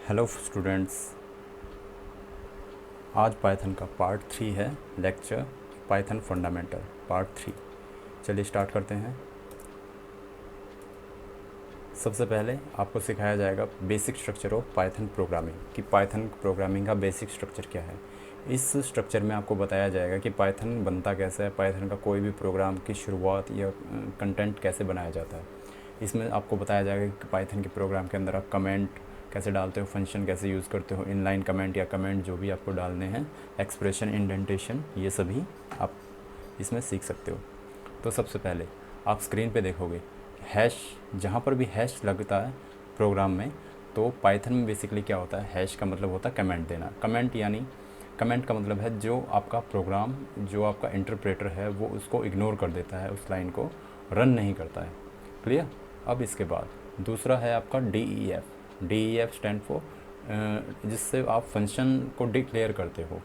Hello students, आज Python का part 3 है। Lecture Python fundamental part 3। चलिए स्टार्ट करते हैं। सबसे पहले आपको सिखाया जाएगा basic structure of Python programming, कि पाइथन प्रोग्रामिंग का बेसिक स्ट्रक्चर क्या है। इस स्ट्रक्चर में आपको बताया जाएगा कि पाइथन बनता कैसे है, पाइथन का कोई भी प्रोग्राम की शुरुआत या कंटेंट कैसे बनाया जाता है। इसमें आपको बताया जाएगा कि पाइथन के प्रोग्राम के अंदर आप कमेंट कैसे डालते हो, फंक्शन कैसे यूज़ करते हो, इनलाइन कमेंट या कमेंट जो भी आपको डालने हैं, एक्सप्रेशन, इंडेंटेशन, ये सभी आप इसमें सीख सकते हो। तो सबसे पहले आप स्क्रीन पे देखोगे हैश, जहाँ पर भी हैश लगता है प्रोग्राम में, तो पाइथन में बेसिकली क्या होता है, हैश का मतलब होता है कमेंट देना। कमेंट यानी कमेंट का मतलब है जो आपका प्रोग्राम, जो आपका इंटरप्रेटर है वो उसको इग्नोर कर देता है, उस लाइन को रन नहीं करता है। क्लियर। अब इसके बाद दूसरा है आपका DEF स्टैंड फॉर, जिससे आप फंक्शन को डिक्लेयर करते हो।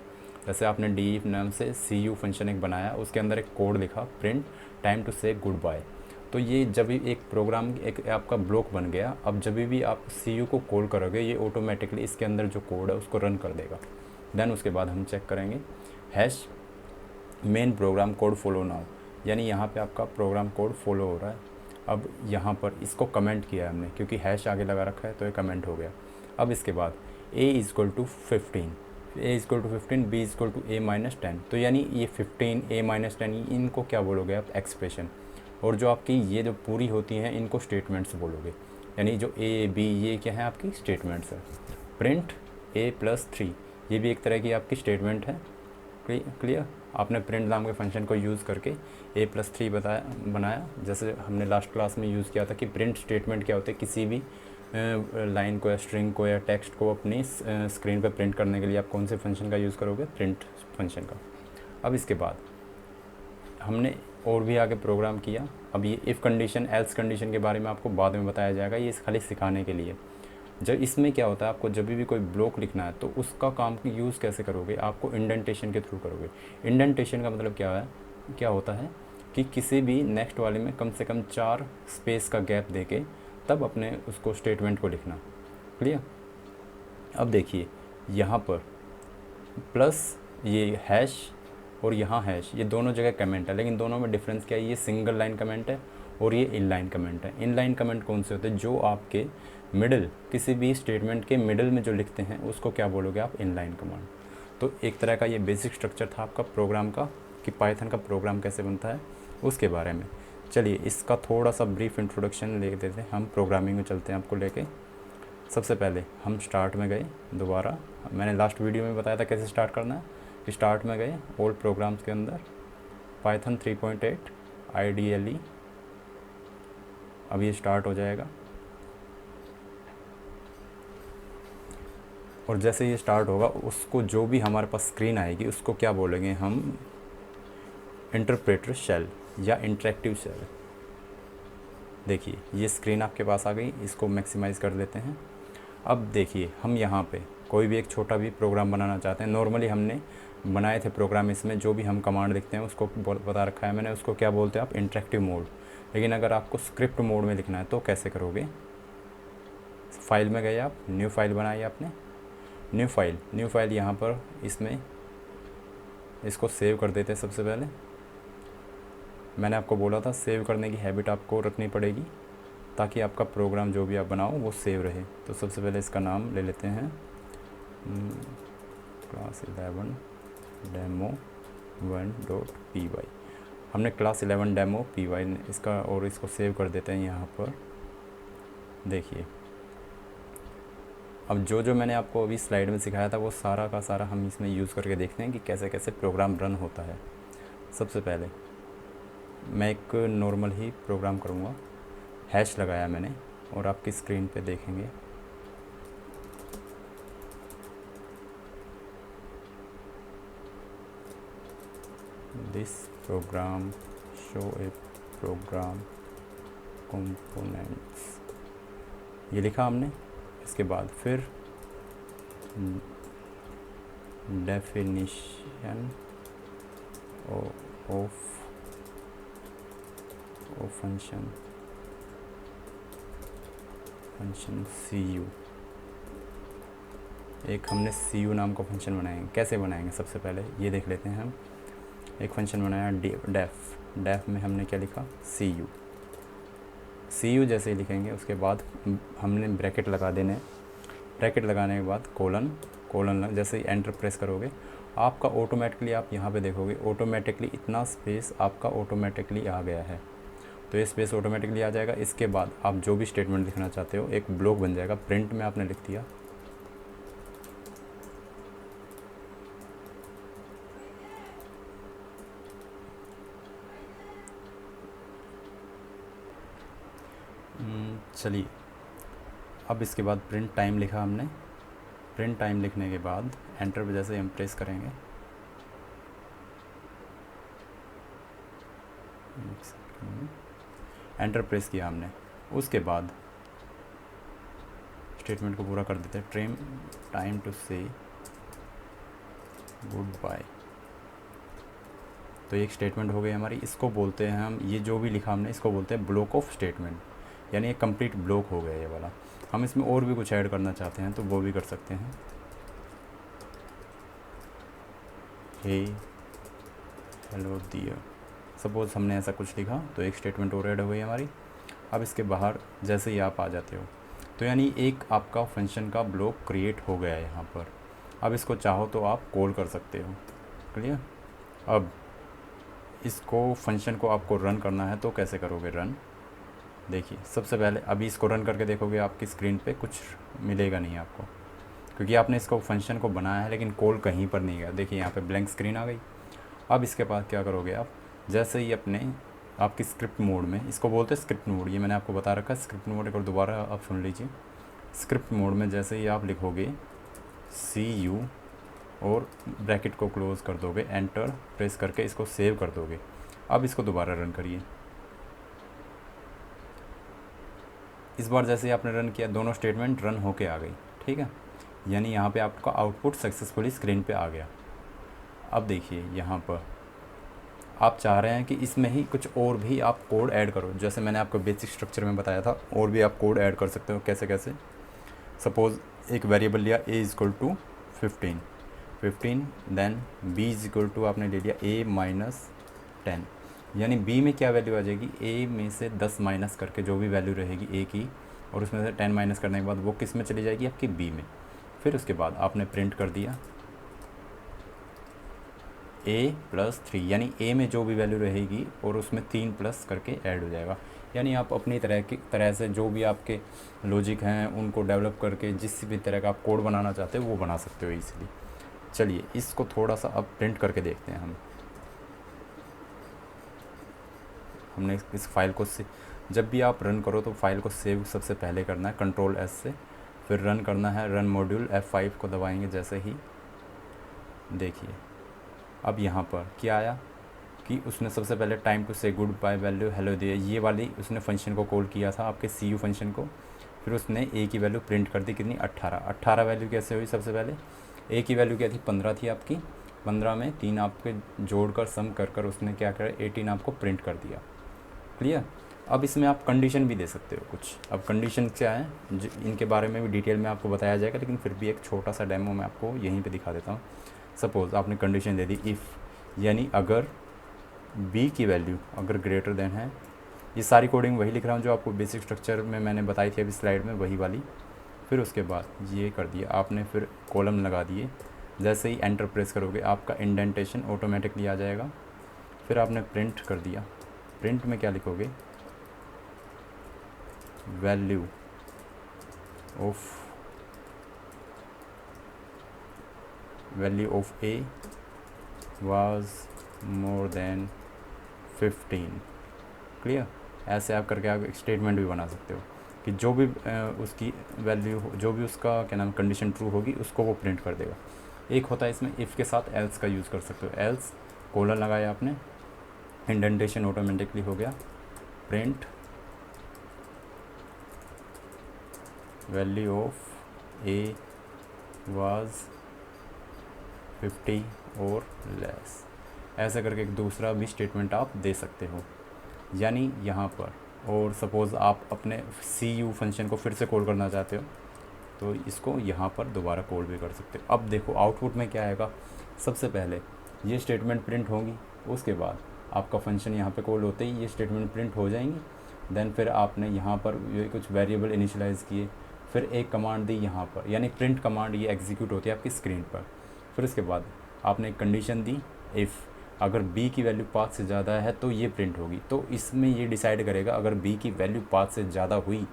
जैसे आपने DEF नाम से CU फंक्शन एक बनाया, उसके अंदर एक कोड लिखा, प्रिंट टाइम टू से गुड बाय। तो ये जब भी एक प्रोग्राम, एक आपका ब्लॉक बन गया, अब जब भी आप CU को कॉल करोगे ये ऑटोमेटिकली इसके अंदर जो कोड है उसको रन कर देगा। देन उसके बाद हम चेक करेंगे hash main program code follow now, यानी यहाँ पे आपका प्रोग्राम कोड फॉलो हो रहा है। अब यहाँ पर इसको कमेंट किया है हमने, क्योंकि हैश आगे लगा रखा है तो ये कमेंट हो गया। अब इसके बाद A=15, A=15, B=A-10, तो यानी ये 15, A-10, इनको क्या बोलोगे आप, एक्सप्रेशन। और जो आपकी ये जो पूरी होती हैं इनको स्टेटमेंट्स बोलोगे, यानी जो A, B ये क्या है आपकी स्टेटमेंट्स है। प्रिंट A+3 ये भी एक तरह की आपकी स्टेटमेंट है। क्लियर। आपने प्रिंट नाम के फंक्शन को यूज़ करके A+3 बनाया, जैसे हमने लास्ट क्लास में यूज़ किया था कि प्रिंट स्टेटमेंट क्या होते हैं, किसी भी लाइन को या स्ट्रिंग को या टेक्स्ट को अपनी स्क्रीन पर प्रिंट करने के लिए आप कौन से फंक्शन का यूज़ करोगे, प्रिंट फंक्शन का। अब इसके बाद हमने और भी आगे प्रोग्राम किया। अब ये इफ़ कंडीशन, एल्स कंडीशन के बारे में आपको बाद में बताया जाएगा, ये खाली सिखाने के लिए। जब इसमें क्या होता है, आपको जब भी कोई ब्लॉक लिखना है तो उसका काम की यूज़ कैसे करोगे, आपको इंडेंटेशन के थ्रू करोगे। इंडेंटेशन का मतलब क्या होता है कि किसी भी नेक्स्ट वाले में कम से कम 4 स्पेस का गैप देके तब अपने उसको स्टेटमेंट को लिखना। क्लियर। अब देखिए यहाँ पर प्लस ये हैश और यहाँ हैश, ये दोनों जगह कमेंट है, लेकिन दोनों में डिफरेंस क्या है, ये सिंगल लाइन कमेंट है और ये इनलाइन कमेंट है। इनलाइन कमेंट कौन से होते हैं, जो आपके मिडिल, किसी भी स्टेटमेंट के मिडिल में जो लिखते हैं उसको क्या बोलोगे आप, इनलाइन कमांड। तो एक तरह का ये बेसिक स्ट्रक्चर था आपका प्रोग्राम का, कि पाइथन का प्रोग्राम कैसे बनता है उसके बारे में। चलिए इसका थोड़ा सा ब्रीफ इंट्रोडक्शन ले देते हैं, हम प्रोग्रामिंग में चलते हैं आपको लेके। सबसे पहले हम स्टार्ट में गए, दोबारा मैंने लास्ट वीडियो में बताया था कैसे स्टार्ट करना है, कि स्टार्ट में गए ओल्ड प्रोग्राम्स के अंदर, पाइथन 3.8 IDLE। अब ये स्टार्ट हो जाएगा और जैसे ये स्टार्ट होगा उसको जो भी हमारे पास स्क्रीन आएगी उसको क्या बोलेंगे हम, इंटरप्रेटर शेल या इंटरेक्टिव शेल। देखिए ये स्क्रीन आपके पास आ गई, इसको मैक्सिमाइज़ कर देते हैं। अब देखिए हम यहाँ पे कोई भी एक छोटा भी प्रोग्राम बनाना चाहते हैं। नॉर्मली हमने बनाए थे प्रोग्राम, इसमें जो भी हम कमांड लिखते हैं उसको बता रखा है मैंने, उसको क्या बोलते हैं आप, इंटरेक्टिव मोड। लेकिन अगर आपको स्क्रिप्ट मोड में लिखना है तो कैसे करोगे, फाइल में गए आप, न्यू फाइल बनाई आपने, न्यू फाइल यहाँ पर इसमें इसको सेव कर देते हैं। सबसे पहले मैंने आपको बोला था सेव करने की हैबिट आपको रखनी पड़ेगी, ताकि आपका प्रोग्राम जो भी आप बनाओ वो सेव रहे। तो सबसे पहले इसका नाम ले लेते हैं क्लास 11 demo1.py। हमने क्लास 11 डेमो py इसका, और इसको सेव कर देते हैं यहाँ पर। देखिए अब जो मैंने आपको अभी स्लाइड में सिखाया था वो सारा का सारा हम इसमें यूज़ करके देखते हैं कि कैसे कैसे प्रोग्राम रन होता है। सबसे पहले मैं एक नॉर्मल ही प्रोग्राम करूँगा, हैश लगाया मैंने और आपकी स्क्रीन पे देखेंगे this program show a program components, ये लिखा हमने। इसके बाद फिर डेफिनिशन ऑफ फंक्शन CU, एक हमने सी यू नाम का फंक्शन बनाएंगे। कैसे बनाएंगे सबसे पहले ये देख लेते हैं। हम एक फंक्शन बनाया डेफ में हमने क्या लिखा, सी यू जैसे ही लिखेंगे उसके बाद हमने ब्रैकेट लगा देने। ब्रैकेट लगाने के बाद कोलन जैसे ही एंटर प्रेस करोगे आपका ऑटोमेटिकली, आप यहाँ पे देखोगे ऑटोमेटिकली इतना स्पेस आपका ऑटोमेटिकली आ गया है। तो ये स्पेस ऑटोमेटिकली आ जाएगा। इसके बाद आप जो भी स्टेटमेंट लिखना चाहते हो एक ब्लॉक बन जाएगा। प्रिंट में आपने लिख दिया चलिए, अब इसके बाद प्रिंट टाइम लिखा हमने। प्रिंट टाइम लिखने के बाद एंटर पे जैसे हम प्रेस करेंगे, एंटर प्रेस किया हमने, उसके बाद स्टेटमेंट को पूरा कर देते हैं। ट्रिम टाइम टू से गुड बाय। तो एक स्टेटमेंट हो गई हमारी। इसको बोलते हैं हम, ये जो भी लिखा हमने इसको बोलते हैं ब्लॉक ऑफ स्टेटमेंट, यानी एक कंप्लीट ब्लॉक हो गया ये वाला। हम इसमें और भी कुछ ऐड करना चाहते हैं तो वो भी कर सकते हैं। हे हेलो डियर, सपोज़ हमने ऐसा कुछ लिखा तो एक स्टेटमेंट और ऐड हो गई हमारी। अब इसके बाहर जैसे ही आप आ जाते हो तो यानी एक आपका फंक्शन का ब्लॉक क्रिएट हो गया है यहाँ पर। अब इसको चाहो तो आप कॉल कर सकते हो। क्लियर। अब इसको फंक्शन को आपको रन करना है तो कैसे करोगे रन। देखिए सबसे पहले अभी इसको रन करके देखोगे आपकी स्क्रीन पे कुछ मिलेगा नहीं आपको, क्योंकि आपने इसको फंक्शन को बनाया है लेकिन कॉल कहीं पर नहीं गया। देखिए यहाँ पे ब्लैंक स्क्रीन आ गई। अब इसके बाद क्या करोगे आप, जैसे ही अपने आपकी स्क्रिप्ट मोड में, इसको बोलते हैं स्क्रिप्ट मोड, ये मैंने आपको बता रखा है स्क्रिप्ट मोड। एक और दोबारा आप सुन लीजिए। स्क्रिप्ट मोड में जैसे ही आप लिखोगे सी यू और ब्रैकेट को क्लोज़ कर दोगे, एंटर प्रेस करके इसको सेव कर दोगे। अब इसको दोबारा रन करिए। इस बार जैसे ही आपने रन किया दोनों स्टेटमेंट रन होके आ गई। ठीक है, यानी यहाँ पे आपका आउटपुट सक्सेसफुली स्क्रीन पे आ गया। अब देखिए यहाँ पर आप चाह रहे हैं कि इसमें ही कुछ और भी आप कोड ऐड करो, जैसे मैंने आपको बेसिक स्ट्रक्चर में बताया था, और भी आप कोड ऐड कर सकते हो। कैसे कैसे, सपोज़ एक वेरिएबल लिया a is to 15, then b is to आपने ले लिया a माइनस 10, यानी b में क्या वैल्यू आ जाएगी, a में से 10 माइनस करके जो भी वैल्यू रहेगी a की, और उसमें से 10 माइनस करने के बाद वो किस में चली जाएगी, आपकी b में। फिर उसके बाद आपने प्रिंट कर दिया a+3, यानी a में जो भी वैल्यू रहेगी और उसमें 3 प्लस करके ऐड हो जाएगा। यानी आप अपनी तरह से जो भी आपके लॉजिक हैं उनको डेवलप करके जिस भी तरह का आप कोड बनाना चाहते हो वो बना सकते हो ईज़िली। चलिए इसको थोड़ा सा अब प्रिंट करके देखते हैं हम। हमने इस फाइल को जब भी आप रन करो तो फाइल को सेव सबसे पहले करना है Ctrl+S से, फिर रन करना है। रन मॉड्यूल F5 को दबाएंगे जैसे ही, देखिए अब यहाँ पर क्या आया कि उसने सबसे पहले टाइम टू से गुड बाय वैल्यू हेलो दिया, ये वाली उसने फंक्शन को कॉल किया था आपके सी यू फंक्शन को। फिर उसने ए की वैल्यू प्रिंट कर दी कितनी, 18 वैल्यू कैसे हुई, सबसे पहले ए की वैल्यू क्या थी, 15 थी आपकी। 15 में 3 आपके जोड़कर सम कर उसने क्या करा, 18 आपको प्रिंट कर दिया। क्लियर। अब इसमें आप कंडीशन भी दे सकते हो कुछ। अब कंडीशन क्या है इनके बारे में भी डिटेल में आपको बताया जाएगा, लेकिन फिर भी एक छोटा सा डेमो मैं आपको यहीं पे दिखा देता हूँ। सपोज़ आपने कंडीशन दे दी इफ़, यानी अगर b की वैल्यू अगर ग्रेटर देन है, ये सारी कोडिंग वही लिख रहा हूँ जो आपको बेसिक स्ट्रक्चर में मैंने बताई थी अभी स्लाइड में, वही वाली। फिर उसके बाद ये कर दिया आपने, फिर कॉलम लगा दिए। जैसे ही एंटर प्रेस करोगे आपका इंडेंटेशन ऑटोमेटिकली आ जाएगा। फिर आपने प्रिंट कर दिया। प्रिंट में क्या लिखोगे, value of a was more than 15। Clear. ऐसे आप करके आप एक स्टेटमेंट भी बना सकते हो कि जो भी उसकी वैल्यू, जो भी उसका क्या नाम कंडीशन ट्रू होगी उसको वो प्रिंट कर देगा। एक होता है इसमें इफ़ के साथ एल्स का यूज़ कर सकते हो। एल्स कोलन लगाया आपने, इंडेंटेशन ऑटोमेटिकली हो गया। Print value of a was 50 और लेस, ऐसा करके एक दूसरा भी स्टेटमेंट आप दे सकते हो। यानी यहाँ पर, और सपोज़ आप अपने सी यू फंक्शन को फिर से कॉल करना चाहते हो तो इसको यहाँ पर दोबारा कॉल भी कर सकते हो। अब देखो आउटपुट में क्या आएगा, सबसे पहले ये स्टेटमेंट प्रिंट होगी, उसके बाद आपका फंक्शन यहाँ पे कॉल होते ही ये स्टेटमेंट प्रिंट हो जाएंगी। देन फिर आपने यहाँ पर ये कुछ वेरिएबल इनिशियलाइज़ किए, फिर एक कमांड दी यहाँ पर, यानी प्रिंट कमांड ये एग्जीक्यूट होती है आपकी स्क्रीन पर। फिर उसके बाद आपने एक कंडीशन दी, इफ़ अगर b की वैल्यू 5 से ज़्यादा है तो ये प्रिंट होगी। तो इसमें ये डिसाइड करेगा, अगर b की वैल्यू 5 से ज़्यादा हुई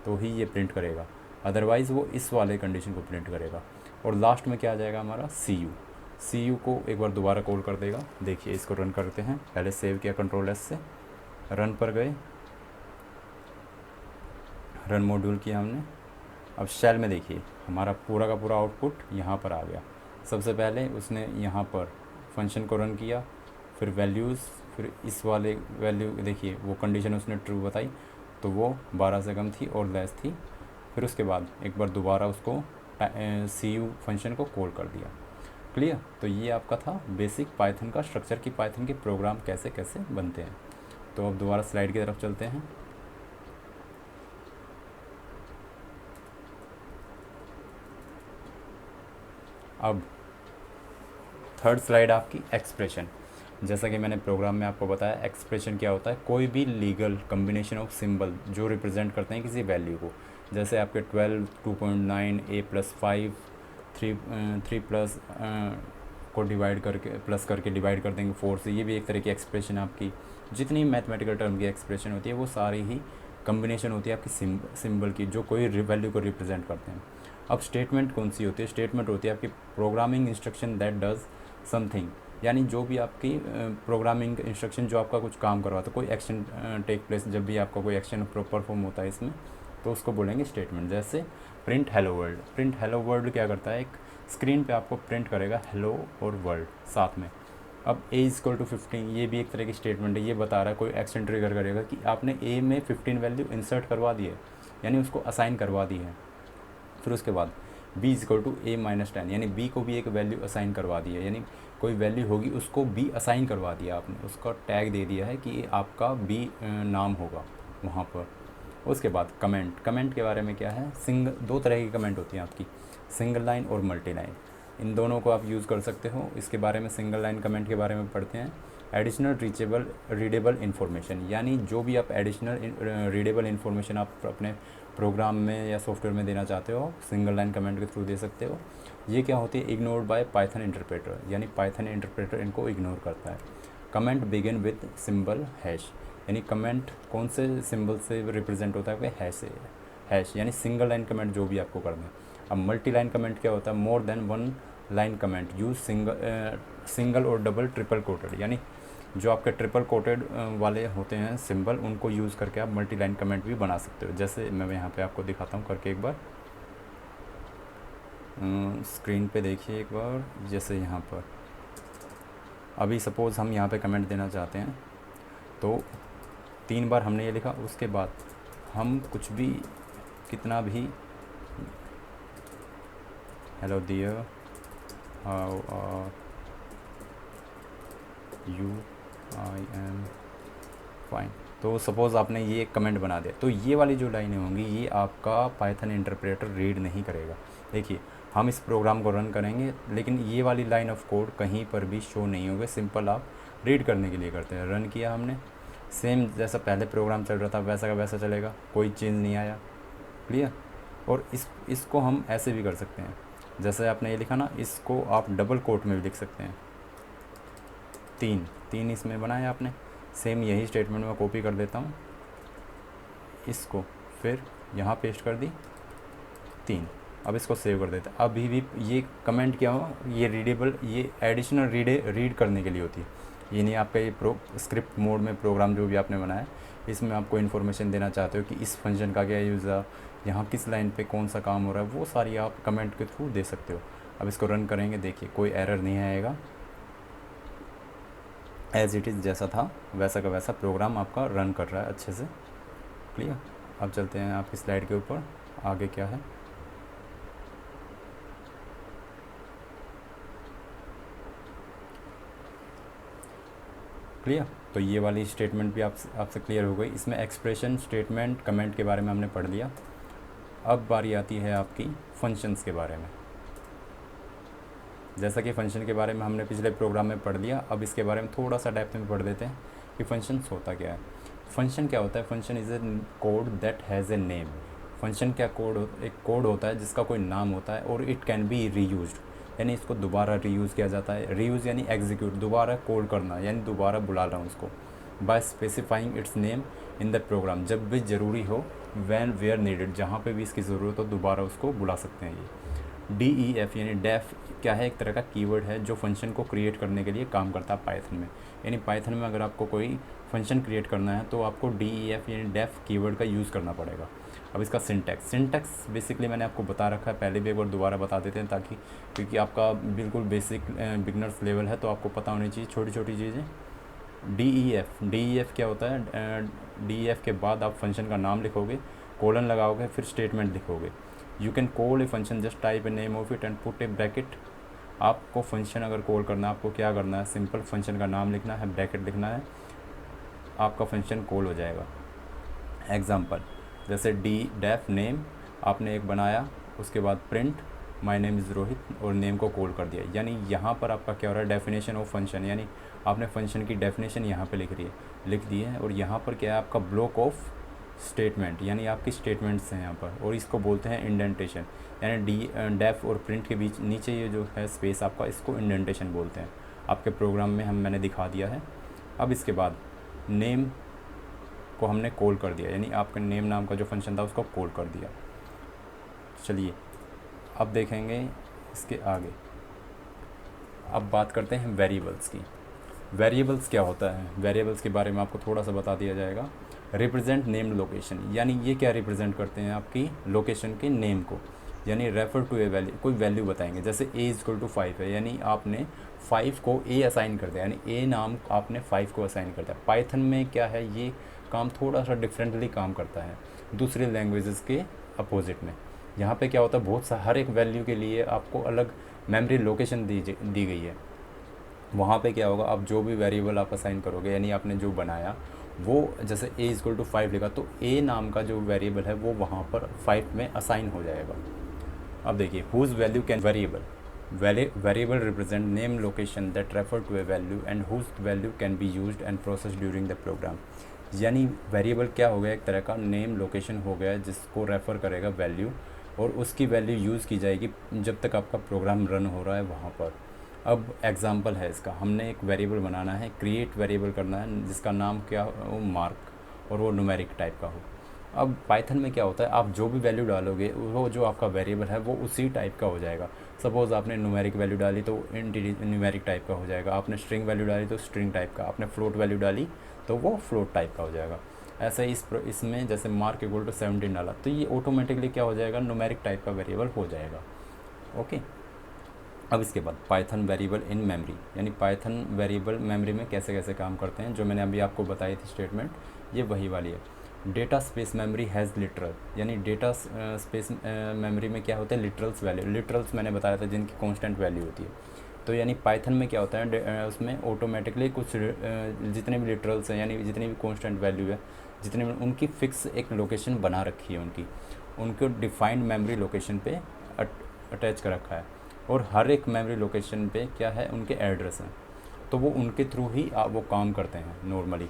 तो ही ये प्रिंट करेगा, अदरवाइज़ वो इस वाले कंडीशन को प्रिंट करेगा। और लास्ट में क्या आ जाएगा हमारा सी यू को एक बार दोबारा कॉल कर देगा। देखिए इसको रन करते हैं, पहले सेव किया कंट्रोल एस से, रन पर गए, रन मॉड्यूल किया हमने। अब शेल में देखिए हमारा पूरा का पूरा आउटपुट यहाँ पर आ गया। सबसे पहले उसने यहाँ पर फंक्शन को रन किया, फिर वैल्यूज़, फिर इस वाले वैल्यू देखिए वो कंडीशन उसने ट्रू बताई तो वो 12 से कम थी और लेस थी। फिर उसके बाद एक बार दोबारा उसको सी यू फंक्शन को कॉल कर दिया। क्लियर। तो ये आपका था बेसिक पाइथन का स्ट्रक्चर की पाइथन के प्रोग्राम कैसे कैसे बनते हैं। तो अब दोबारा स्लाइड की तरफ चलते हैं। अब थर्ड स्लाइड आपकी एक्सप्रेशन। जैसा कि मैंने प्रोग्राम में आपको बताया, एक्सप्रेशन क्या होता है, कोई भी लीगल कम्बिनेशन ऑफ सिंबल जो रिप्रेजेंट करते हैं किसी वैल्यू को। जैसे आपके 12, 2.9, a+5, 3 प्लस को डिवाइड करके प्लस करके डिवाइड कर देंगे 4 से, ये भी एक तरह की एक्सप्रेशन आपकी। जितनी मैथमेटिकल टर्म की एक्सप्रेशन होती है वो सारी ही कम्बिनेशन होती है आपकी सिंबल की, जो कोई वैल्यू को रिप्रेजेंट करते हैं। अब स्टेटमेंट कौन सी होती है, स्टेटमेंट होती है आपकी programming instruction that does something, यानी जो भी आपकी प्रोग्रामिंग इंस्ट्रक्शन जो आपका कुछ काम करवाता है, कोई एक्शन टेक प्लेस, जब भी आपका कोई एक्शन परफॉर्म होता है इसमें, तो उसको बोलेंगे स्टेटमेंट। जैसे print hello world, print hello world क्या करता है, एक स्क्रीन पे आपको प्रिंट करेगा हेलो और वर्ल्ड साथ में। अब a=15, ये भी एक तरह की स्टेटमेंट है, ये बता रहा है कोई एक्शन ट्रिगर करेगा कि आपने a में 15 वैल्यू इंसर्ट करवा दी है, यानी उसको असाइन करवा दी है। फिर उसके बाद b=a-10, यानी b को भी एक वैल्यू असाइन करवा दी है, यानी कोई वैल्यू होगी उसको b असाइन करवा दिया आपने, उसका टैग दे दिया है कि ये आपका b नाम होगा वहाँ पर। उसके बाद कमेंट के बारे में क्या है, दो तरह की कमेंट होती हैं आपकी, सिंगल लाइन और मल्टी लाइन। इन दोनों को आप यूज़ कर सकते हो। इसके बारे में सिंगल लाइन कमेंट के बारे में पढ़ते हैं। एडिशनल रीडेबल इन्फॉर्मेशन, यानी जो भी आप एडिशनल रीडेबल इन्फॉर्मेशन आप अपने प्रोग्राम में या सॉफ्टवेयर में देना चाहते हो, सिंगल लाइन कमेंट के थ्रू दे सकते हो। ये क्या होती है, इग्नोर्ड बाय पाइथन इंटरप्रेटर, यानी पाइथन इंटरप्रेटर इनको इग्नोर करता है। Comment begin with symbol hash, यानी कमेंट कौन से सिंबल से रिप्रेजेंट होता है, हैश, यानी सिंगल लाइन कमेंट जो भी आपको करना है। अब मल्टी लाइन कमेंट क्या होता है, more than one line comment use single और डबल ट्रिपल कोटेड, यानी जो आपके ट्रिपल कोटेड वाले होते हैं सिंबल, उनको यूज़ करके आप मल्टी लाइन कमेंट भी बना सकते हो। जैसे मैं यहाँ पे आपको दिखाता हूँ करके, एक बार स्क्रीन पे देखिए एक बार। जैसे यहाँ पर अभी सपोज़ हम यहाँ पे कमेंट देना चाहते हैं, तो 3 बार हमने ये लिखा, उसके बाद हम कुछ भी कितना भी hello dear how are you, I am fine, तो सपोज़ आपने ये कमेंट बना दिया, तो ये वाली जो लाइनें होंगी ये आपका पाइथन इंटरप्रेटर रीड नहीं करेगा। देखिए हम इस प्रोग्राम को रन करेंगे, लेकिन ये वाली लाइन ऑफ कोड कहीं पर भी शो नहीं होगी, सिंपल आप रीड करने के लिए करते हैं। रन किया हमने, सेम जैसा पहले प्रोग्राम चल रहा था वैसा का वैसा चलेगा, कोई चेंज नहीं आया। क्लियर। और इसको हम ऐसे भी कर सकते हैं, जैसे आपने ये लिखा ना, इसको आप डबल कोट में भी लिख सकते हैं। 3 इसमें बनाया आपने, सेम यही स्टेटमेंट में कॉपी कर देता हूँ इसको, फिर यहाँ पेस्ट कर दी 3। अब इसको सेव कर देते हैं। अभी भी ये कमेंट क्या हो, ये रीडेबल, ये एडिशनल रीड करने के लिए होती है, ये नहीं आपका ये स्क्रिप्ट मोड में प्रोग्राम जो भी आपने बनाया, इसमें आपको इन्फॉर्मेशन देना चाहते हो कि इस फंक्शन का क्या यूज़ है, यहाँ किस लाइन पे कौन सा काम हो रहा है, वो सारी आप कमेंट के थ्रू दे सकते हो। अब इसको रन करेंगे, देखिए कोई एरर नहीं आएगा, एज इट इज़ जैसा था वैसा का वैसा प्रोग्राम आपका रन कर रहा है अच्छे से। क्लियर। अब चलते हैं आपकी स्लाइड के ऊपर, आगे क्या है। क्लियर। तो ये वाली स्टेटमेंट भी आपसे क्लियर हो गई। इसमें एक्सप्रेशन, स्टेटमेंट, कमेंट के बारे में हमने पढ़ लिया। अब बारी आती है आपकी फंक्शंस के बारे में। जैसा कि फ़ंक्शन के बारे में हमने पिछले प्रोग्राम में पढ़ लिया, अब इसके बारे में थोड़ा सा डेप्थ में पढ़ लेते हैं कि फंक्शंस होता क्या है। फंक्शन क्या होता है? Function is a code that has a name. Function क्या एक कोड होता है जिसका कोई नाम होता है और इट कैन बी रीयूज्ड, यानी इसको दोबारा रीयूज़ किया जाता है। रीयूज़ यानी एग्जीक्यूट, दोबारा कोड करना, यानी दोबारा बुला रहा हूँ उसको। By specifying its name in the program, जब भी ज़रूरी हो, वैन वेयर नीडेड, जहाँ पे भी इसकी ज़रूरत हो दोबारा उसको बुला सकते हैं ये। DEF यानी डेफ क्या है? एक तरह का कीवर्ड है जो फंक्शन को क्रिएट करने के लिए काम करता है पाइथन में। यानी पाइथन में अगर आपको कोई फंक्शन क्रिएट करना है तो आपको DEF यानी डेफ कीवर्ड का यूज़ करना पड़ेगा। अब इसका सिंटैक्स बेसिकली मैंने आपको बता रखा है, पहले भी एक बार दोबारा बता देते हैं ताकि, क्योंकि आपका बिल्कुल बेसिक बिगनर्स लेवल है तो आपको पता होनी चाहिए छोटी छोटी चीज़ें। DEF क्या होता है? DEF के बाद आप फंक्शन का नाम लिखोगे, कोलन लगाओगे, फिर स्टेटमेंट लिखोगे। You can call a function, just type a name of it and put A bracket. आपको फंक्शन अगर कॉल करना है, आपको क्या करना है? सिंपल फंक्शन का नाम लिखना है, ब्रैकेट लिखना है, आपका फंक्शन कॉल हो जाएगा। एग्जाम्पल जैसे DEF नेम आपने एक बनाया, उसके बाद print my name is Rohit और नेम को कॉल कर दिया। यानी यहाँ पर आपका क्या हो रहा है? डेफिनेशन ऑफ फंक्शन, यानी आपने फंक्शन की डेफिनेशन यहाँ पे लिख दी है। और यहाँ पर क्या है? आपका ब्लॉक ऑफ स्टेटमेंट, यानी आपकी स्टेटमेंट्स हैं यहाँ पर, और इसको बोलते हैं इंडेंटेशन। यानी डेफ और प्रिंट के बीच नीचे ये जो है स्पेस आपका, इसको इंडेंटेशन बोलते हैं। आपके प्रोग्राम में मैंने दिखा दिया है। अब इसके बाद नेम को हमने कॉल कर दिया, यानी आपका नेम नाम का जो फंक्शन था उसको कॉल कर दिया। चलिए अब देखेंगे इसके आगे। अब बात करते हैं वेरिएबल्स की। वेरिएबल्स क्या होता है? वेरिएबल्स के बारे में आपको थोड़ा सा बता दिया जाएगा। रिप्रेजेंट नेम लोकेशन, यानी ये क्या रिप्रेजेंट करते हैं? आपकी लोकेशन के नेम को, यानी रेफर टू ए वैल्यू, कोई वैल्यू बताएंगे। जैसे A=5 है, यानी आपने 5 को A असाइन कर दिया, यानी A नाम आपने 5 को असाइन कर दिया। पाइथन में क्या है? ये काम थोड़ा सा डिफरेंटली काम करता है दूसरे लैंग्वेजेस के अपोजिट में। यहाँ पे क्या होता है? बहुत सा हर एक वैल्यू के लिए आपको अलग मेमोरी लोकेशन दी गई है। वहाँ पे क्या होगा? आप जो भी वेरिएबल आप असाइन करोगे, यानी आपने जो बनाया वो, जैसे A=5 लिखा तो A नाम का जो वेरिएबल है वो वहाँ पर 5 में असाइन हो जाएगा। अब देखिए, whose value can variable represent name location that refer to a value and whose value can be used and process during the program. यानी वेरिएबल क्या हो गया? एक तरह का नेम लोकेशन हो गया जिसको रेफ़र करेगा वैल्यू, और उसकी वैल्यू यूज़ की जाएगी जब तक आपका प्रोग्राम रन हो रहा है वहाँ पर। अब एग्जांपल है इसका, हमने एक वेरिएबल बनाना है, क्रिएट वेरिएबल करना है जिसका नाम क्या हो? मार्क, और वो न्यूमेरिक टाइप का हो। अब पाइथन में क्या होता है? आप जो भी वैल्यू डालोगे वो जो आपका वेरिएबल है वो उसी टाइप का हो जाएगा। सपोज़ आपने न्यूमेरिक वैल्यू डाली तो न्यूमेरिक टाइप का हो जाएगा, आपने स्ट्रिंग वैल्यू डाली तो स्ट्रिंग टाइप का, आपने फ्लोट वैल्यू डाली तो वो फ्लोट टाइप का हो जाएगा। ऐसा ही इसमें जैसे मार्क = 17 डाला तो ये ऑटोमेटिकली क्या हो जाएगा? न्यूमेरिक टाइप का वेरिएबल हो जाएगा। ओके। अब इसके बाद पाइथन वेरिएबल इन मेमोरी, यानी पाइथन वेरिएबल मेमोरी में कैसे कैसे काम करते हैं, जो मैंने अभी आपको बताई थी स्टेटमेंट, ये वही वाली है। Data space memory has literal, यानी डेटा स्पेस मेमोरी में क्या होता है? Literals value. लिटरल्स मैंने बताया था जिनकी कांस्टेंट वैल्यू होती है। तो यानी पाइथन में क्या होता है? उसमें ऑटोमेटिकली कुछ जितने भी लिटरल्स हैं, यानी जितनी भी कांस्टेंट वैल्यू है, जितने भी उनकी फ़िक्स एक लोकेशन बना रखी है, उनको डिफाइंड मेमोरी लोकेशन पे अटैच कर रखा है, और हर एक मेमोरी लोकेशन पे क्या है? उनके एड्रेस हैं, तो वो उनके थ्रू ही आप वो काम करते हैं नॉर्मली।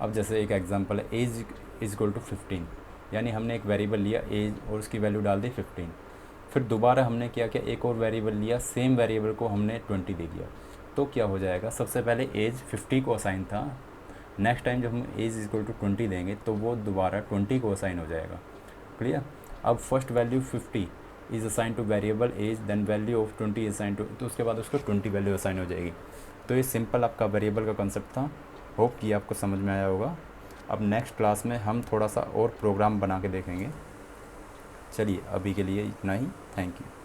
अब जैसे एक एग्जांपल है, एज=15, यानी हमने एक वेरिएबल लिया एज और उसकी वैल्यू डाल दी 15। फिर दोबारा हमने क्या किया? एक और वेरिएबल लिया, सेम वेरिएबल को हमने 20 दे दिया। तो क्या हो जाएगा? सबसे पहले एज 50 को असाइन था, नेक्स्ट टाइम जब हम एज=20 देंगे तो वो दोबारा 20 को असाइन हो जाएगा। क्लियर? अब first value 50 is assign to variable age, then value of 20 assign to, तो उसके बाद उसको 20 वैल्यू असाइन हो जाएगी। तो ये सिंपल आपका वेरिएबल का कंसेप्ट था। होप कि आपको समझ में आया होगा। अब नेक्स्ट क्लास में हम थोड़ा सा और प्रोग्राम बना के देखेंगे। चलिए अभी के लिए इतना ही। Thank you.